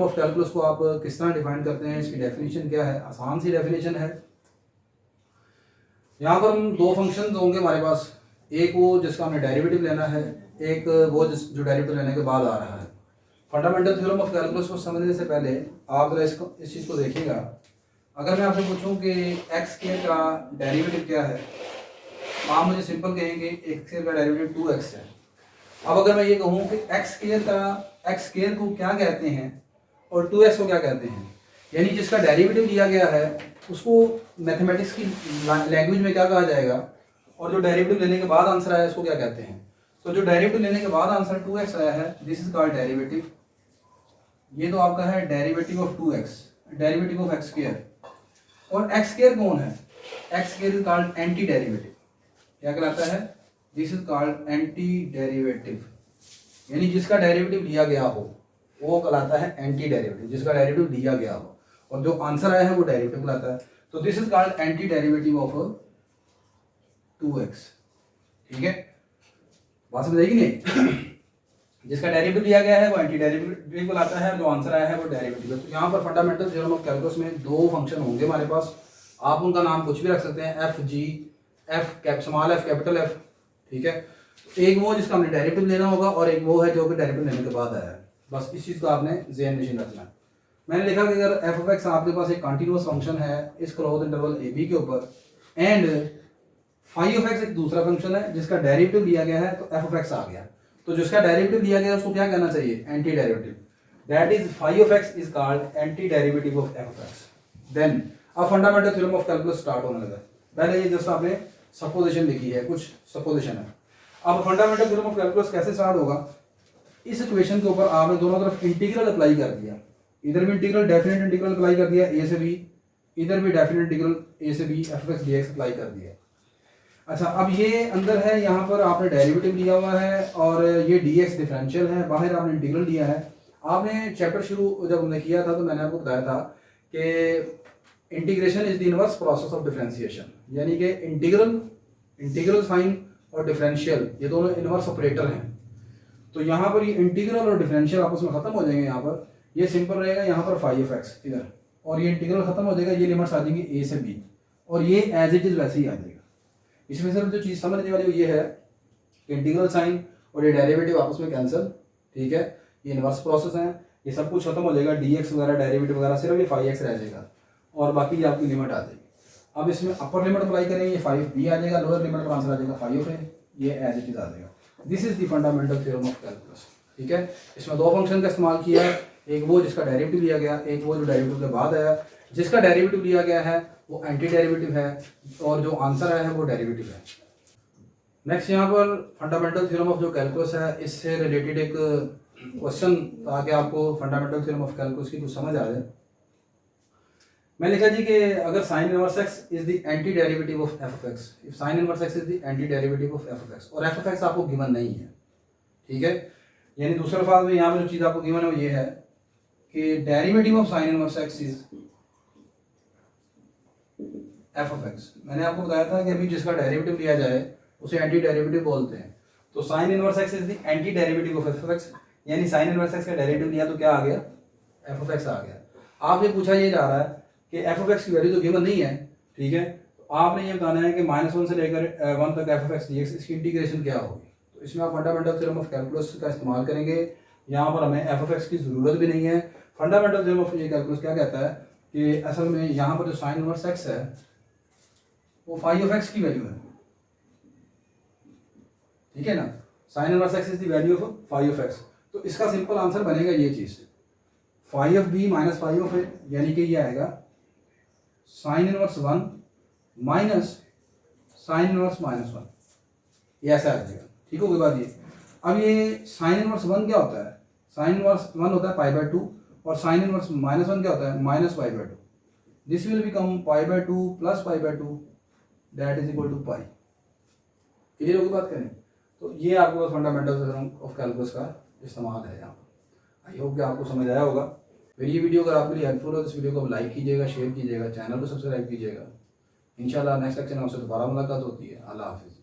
Theorem of calculus को आप किस तरह डिफाइन करते हैं, इसकी डेफिनेशन क्या है? आसान सी डेफिनेशन है। यहाँ पर हम दो फंक्शंस होंगे हमारे पास, एक वो जिसका हमें डेरिवेटिव लेना है, एक वो जो डेरिवेटिव लेने के बाद आ रहा है। फंडामेंटल थ्योरम ऑफ कैलकुलस को समझने से पहले आप जरा इस चीज़ को देखिएगा। अगर मैं आपसे पूछूं कि एक्स स्क्वायर का डेरिवेटिव क्या है, आप मुझे सिंपल कहेंगे एक्स स्क्वायर का डेरिवेटिव 2x है। अब अगर मैं ये कहूँ कि एक्स स्क्वायर को क्या कहते हैं और 2x को क्या कहते हैं, यानी जिसका डेरिवेटिव लिया गया है उसको मैथमेटिक्स की लैंग्वेज में क्या कहा जाएगा, और जो डेरिवेटिव लेने के बाद आंसर आया उसको क्या कहते हैं। तो जो डेरिवेटिव लेने के बाद आंसर 2x आया है, दिस इज कॉल्ड डेरिवेटिव। ये तो आपका है derivative of 2x, derivative of x square. और एक्स स्क्वायर कौन है? X square is called anti derivative. क्या कहलाता है? This is called anti derivative, यानी जिसका डेरिवेटिव लिया गया हो वो कहलाता है एंटी डेरिवेटिव, जिसका डेरिवेटिव लिया गया हो और जो आंसर आया है वो डेरिवेटिव कहलाता है। तो this is called anti derivative of 2x। ठीक है, बात समझ आएगी नहीं? जिसका डेरिवेटिव लिया गया है वो एंटी डेरिवेटिव कहलाता है, जो आंसर आया है वो डेरिवेटिव है। तो यहाँ पर फंडामेंटल थ्योरम ऑफ कैलकुलस में दो फंक्शन होंगे हमारे पास, आप उनका नाम कुछ भी रख सकते हैं, F G, small F, capital F. ठीक है, एक वो जिसका हमने डेरिवेटिव लेना होगा और एक वो है जो कि डेरिवेटिव लेने के बाद आया है। बस इस चीज़ को आपने ज़हन नशीन रखना है। मैंने लिखा कि अगर एफ ऑफ एक्स आपके पास एक कंटिन्यूअस फंक्शन है इस क्लोज इंटरवल ए बी के ऊपर, एंड फाई ऑफ एक्स एक दूसरा फंक्शन है जिसका डेरिवेटिव लिया गया है, तो एफ ऑफ एक्स आ गया। तो जिसका डेरिवेटिव लिया गया है उसको क्या कहना चाहिए? Anti derivative. That is phi of x is called anti derivative of f of x. Then अब fundamental theorem of calculus start होने लगा। पहले ये जस्ट आपने सपोजिशन लिखी है, कुछ सपोजिशन है। अब फंडामेंटल थ्योरम ऑफ कैलकुलस कैसे स्टार्ट होगा? इस इक्वेशन के ऊपर आपने दोनों तरफ इंटीग्रल अप्लाई कर दिया, इधर भी इंटीग्रल डेफिनेट इंटीग्रल अप्लाई कर दिया ए से बी, इधर भी डेफिनेट इंटीग्रल ए से B F X D X apply कर दिया। अच्छा, अब ये अंदर है, यहाँ पर आपने डेरिवेटिव लिया हुआ है और ये डी एक्स डिफरेंशियल है, बाहर आपने इंटीग्रल लिया है। आपने चैप्टर शुरू जब हमने किया था तो मैंने आपको बताया था कि integration is the inverse process of differentiation, यानी कि इंटीग्रल साइन और डिफरेंशियल ये दोनों इनवर्स ऑपरेटर हैं। तो यहाँ पर ये इंटीग्रल और डिफरेंशियल आपस में खत्म हो जाएंगे। यहाँ पर ये सिंपल रहेगा, यहाँ पर फाई ऑफ एक्स इधर, और ये इंटीग्रल खत्म हो जाएगा, ये लिमिट्स आ जाएंगी ए से बी, और ये एज इट इज वैसे ही आ जाएगा। इसमें सिर्फ जो चीज़ समझने वाली ये है कि इंटीग्रल साइन और ये डेरिवेटिव आपस में कैंसिल। ठीक है, ये इनवर्स प्रोसेस है, ये सब कुछ खत्म हो जाएगा, डी एक्स वगैरह डेरिवेटिव वगैरह, सिर्फ ये फाई एक्स रह जाएगा और बाकी ये आपकी लिमिट आ जाएगी। अब इसमें अपर लिमिट अप्लाई करेंगे, ये फाई ऑफ बी आ जाएगा, लोअर लिमिट पर आंसर आ जाएगा फाई ऑफ ए, ये एज इट इज आ जाएगा। This is the fundamental theorem of calculus. ठीक है, इसमें दो फंक्शन का इस्तेमाल किया है, एक वो जिसका डेरिवेटिव लिया गया, एक वो जो डेरिवेटिव के बाद आया। जिसका डेरिवेटिव लिया गया है वो एंटी डेरिवेटिव है और जो आंसर आया है वो डेरिवेटिव है। नेक्स्ट यहाँ पर फंडामेंटल थ्योरम ऑफ जो कैलकुलस है, इससे रिलेटेड एक क्वेश्चन, ताकि आपको फंडामेंटल थ्योरम ऑफ कैलकुलस की कुछ समझ आ जाए। मैं लिखा जी कि अगर sign inverse x is the anti derivative of f of x, if sign inverse x is the anti derivative of f of x, और एफ ऑफ एक्स आपको गिवन नहीं है। ठीक है, यानी दूसरे अल्फाज में यहाँ पर जो चीज़ आपको गिवन है वो ये है कि derivative of sine inverse x is F of x. मैंने आपको बताया था कि अभी जिसका डेरिवेटिव लिया जाए उसे एंटी डेरिवेटिव बोलते हैं। तो sign inverse x is the anti derivative of f of x, यानी साइन इनवर्स एक्स का डेरिवेटिव लिया तो क्या आ गया? एफ ऑफ एक्स आ गया। आपसे पूछा ये जा रहा है कि एफ ऑफ एक्स की वैल्यू तो गिवन नहीं है। ठीक है, तो आपने ये बताना है कि -1 से लेकर 1 तक F of x D x, इसकी इंटीग्रेशन क्या होगी। तो इसमें आप फंडामेंटल थ्योरम ऑफ कैलकुलस का इस्तेमाल करेंगे। यहाँ पर हमें एफ ऑफ एक्स की ज़रूरत भी नहीं है। फंडामेंटल थ्योरम ऑफ ये कैलकुलस क्या कहता है कि असल में यहाँ पर जो साइन इनवर्स एक्स है वो फाई ऑफ एक्स की वैल्यू है। ठीक है ना, sine inverse x is the value of phi of x. तो इसका सिंपल आंसर बनेगा ये चीज़, phi of B minus phi of A, यानी कि ये आएगा sine inverse 1 minus sine inverse -1, ये ऐसा आ जाएगा। ठीक हो गई बात ये। अब ये साइन इनवर्स 1 क्या होता है? साइन इनवर्स 1 होता है π/2 और साइन इनवर्स -1 क्या होता है? -π/2। This will become π/2 plus π/2 that is equal to pi. Clear होगी बात करें? तो ये आपके पास फंडामेंटल थ्योरम ऑफ कैलकुलस का इस्तेमाल है यहाँ पर। आई होप कि आपको समझ आया होगा। फिर ये वीडियो अगर आपके लिए हेल्पफुल हो तो इस वीडियो को लाइक कीजिएगा, शेयर कीजिएगा, चैनल को सब्सक्राइब कीजिएगा। इंशाल्लाह नेक्स्ट लेक्चर में आपसे दोबारा मुलाकात होती है। अल्लाह हाफिज़।